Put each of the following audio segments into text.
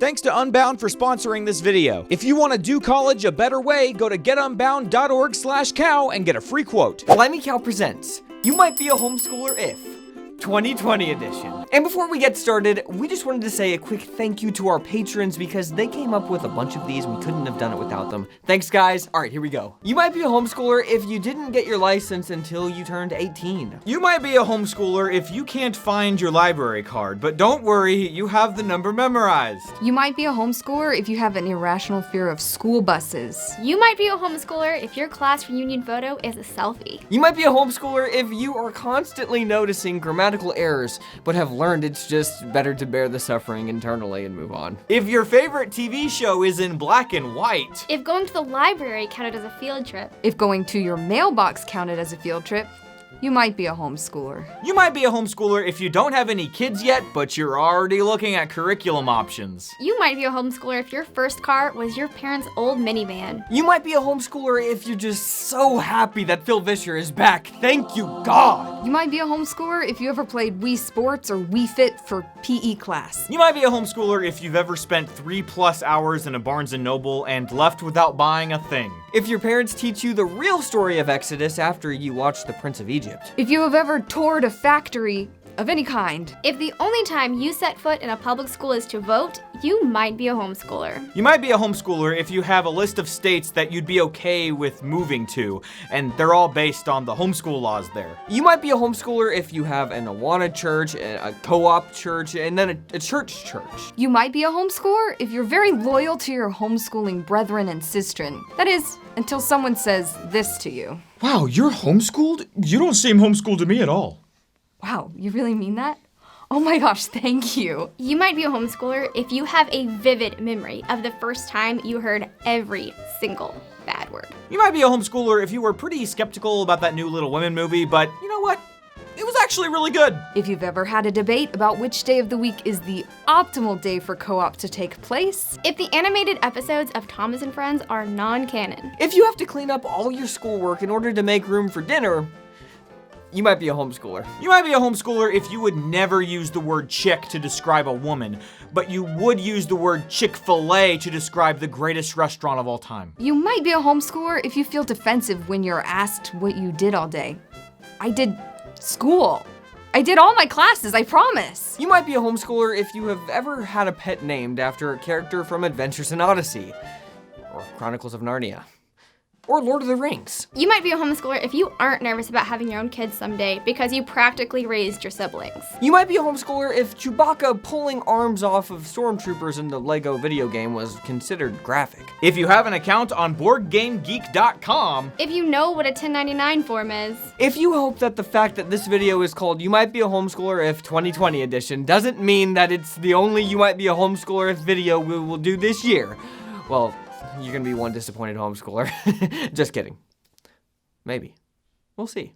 Thanks to Unbound for sponsoring this video. If you want to do college a better way, go to getunbound.org/cow and get a free quote. Blimey Cow presents You Might Be a Homeschooler If 2020 edition. And before we get started, we just wanted to say a quick thank you to our patrons because they came up with a bunch of these. We couldn't have done it without them. Thanks, guys. All right, here we go. You might be a homeschooler if you didn't get your license until you turned 18. You might be a homeschooler if you can't find your library card, but don't worry, you have the number memorized. You might be a homeschooler if you have an irrational fear of school buses. You might be a homeschooler if your class reunion photo is a selfie. You might be a homeschooler if you are constantly noticing grammatical errors, but have learned it's just better to bear the suffering internally and move on. If your favorite TV show is in black and white. If going to the library counted as a field trip. If going to your mailbox counted as a field trip, you might be a homeschooler. You might be a homeschooler if you don't have any kids yet, but you're already looking at curriculum options. You might be a homeschooler if your first car was your parents' old minivan. You might be a homeschooler if you're just so happy that Phil Vischer is back. Thank you, God. You might be a homeschooler if you ever played Wii Sports or Wii Fit for PE class. You might be a homeschooler if you've ever spent 3+ hours in a Barnes & Noble and left without buying a thing. If your parents teach you the real story of Exodus after you watch The Prince of Egypt. If you have ever toured a factory of any kind. If the only time you set foot in a public school is to vote, you might be a homeschooler. You might be a homeschooler if you have a list of states that you'd be okay with moving to, and they're all based on the homeschool laws there. You might be a homeschooler if you have an Awana church, a co-op church, and then a church. You might be a homeschooler if you're very loyal to your homeschooling brethren and sistren. That is, until someone says this to you. Wow, you're homeschooled? You don't seem homeschooled to me at all. Wow, you really mean that? Oh my gosh, thank you. You might be a homeschooler if you have a vivid memory of the first time you heard every single bad word. You might be a homeschooler if you were pretty skeptical about that new Little Women movie, but you know what? It was actually really good. If you've ever had a debate about which day of the week is the optimal day for co-op to take place. If the animated episodes of Thomas and Friends are non-canon. If you have to clean up all your schoolwork in order to make room for dinner, you might be a homeschooler. You might be a homeschooler if you would never use the word chick to describe a woman, but you would use the word Chick-fil-A to describe the greatest restaurant of all time. You might be a homeschooler if you feel defensive when you're asked what you did all day. I did school. I did all my classes, I promise. You might be a homeschooler if you have ever had a pet named after a character from Adventures in Odyssey, or Chronicles of Narnia, or Lord of the Rings. You might be a homeschooler if you aren't nervous about having your own kids someday because you practically raised your siblings. You might be a homeschooler if Chewbacca pulling arms off of stormtroopers in the Lego video game was considered graphic. If you have an account on BoardGameGeek.com. If you know what a 1099 form is. If you hope that the fact that this video is called You Might Be a Homeschooler If 2020 edition doesn't mean that it's the only You Might Be a Homeschooler If video we will do this year, well, you're gonna be one disappointed homeschooler. Just kidding. Maybe. We'll see.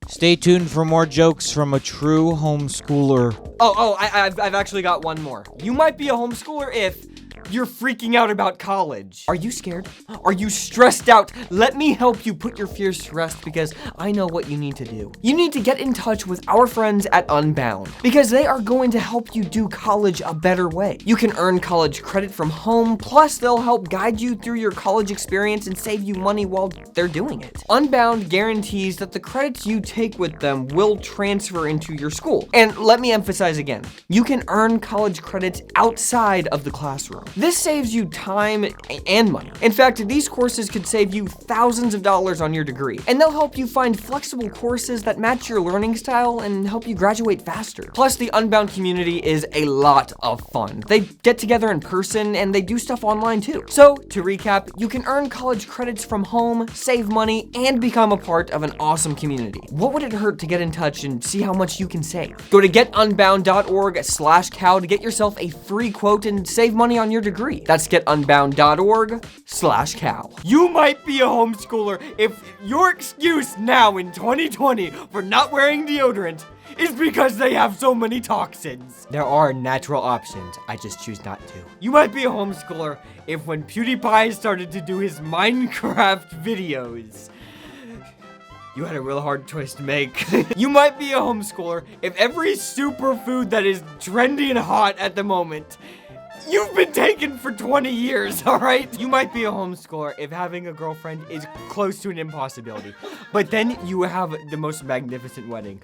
Stay tuned for more jokes from a true homeschooler. I've actually got one more. You might be a homeschooler if you're freaking out about college. Are you scared? Are you stressed out? Let me help you put your fears to rest because I know what you need to do. You need to get in touch with our friends at Unbound because they are going to help you do college a better way. You can earn college credit from home, plus they'll help guide you through your college experience and save you money while they're doing it. Unbound guarantees that the credits you take with them will transfer into your school. And let me emphasize again, you can earn college credits outside of the classroom. This saves you time and money. In fact, these courses could save you thousands of dollars on your degree, and they'll help you find flexible courses that match your learning style and help you graduate faster. Plus, the Unbound community is a lot of fun. They get together in person, and they do stuff online too. So, to recap, you can earn college credits from home, save money, and become a part of an awesome community. What would it hurt to get in touch and see how much you can save? Go to getunbound.org/cow to get yourself a free quote and save money on your degree. That's getunbound.org/cow. You might be a homeschooler if your excuse now in 2020 for not wearing deodorant is because they have so many toxins. There are natural options, I just choose not to. You might be a homeschooler if when PewDiePie started to do his Minecraft videos, you had a real hard choice to make. You might be a homeschooler if every superfood that is trendy and hot at the moment You've been taken for 20 years, all right? You might be a homeschooler if having a girlfriend is close to an impossibility. But then you have the most magnificent wedding.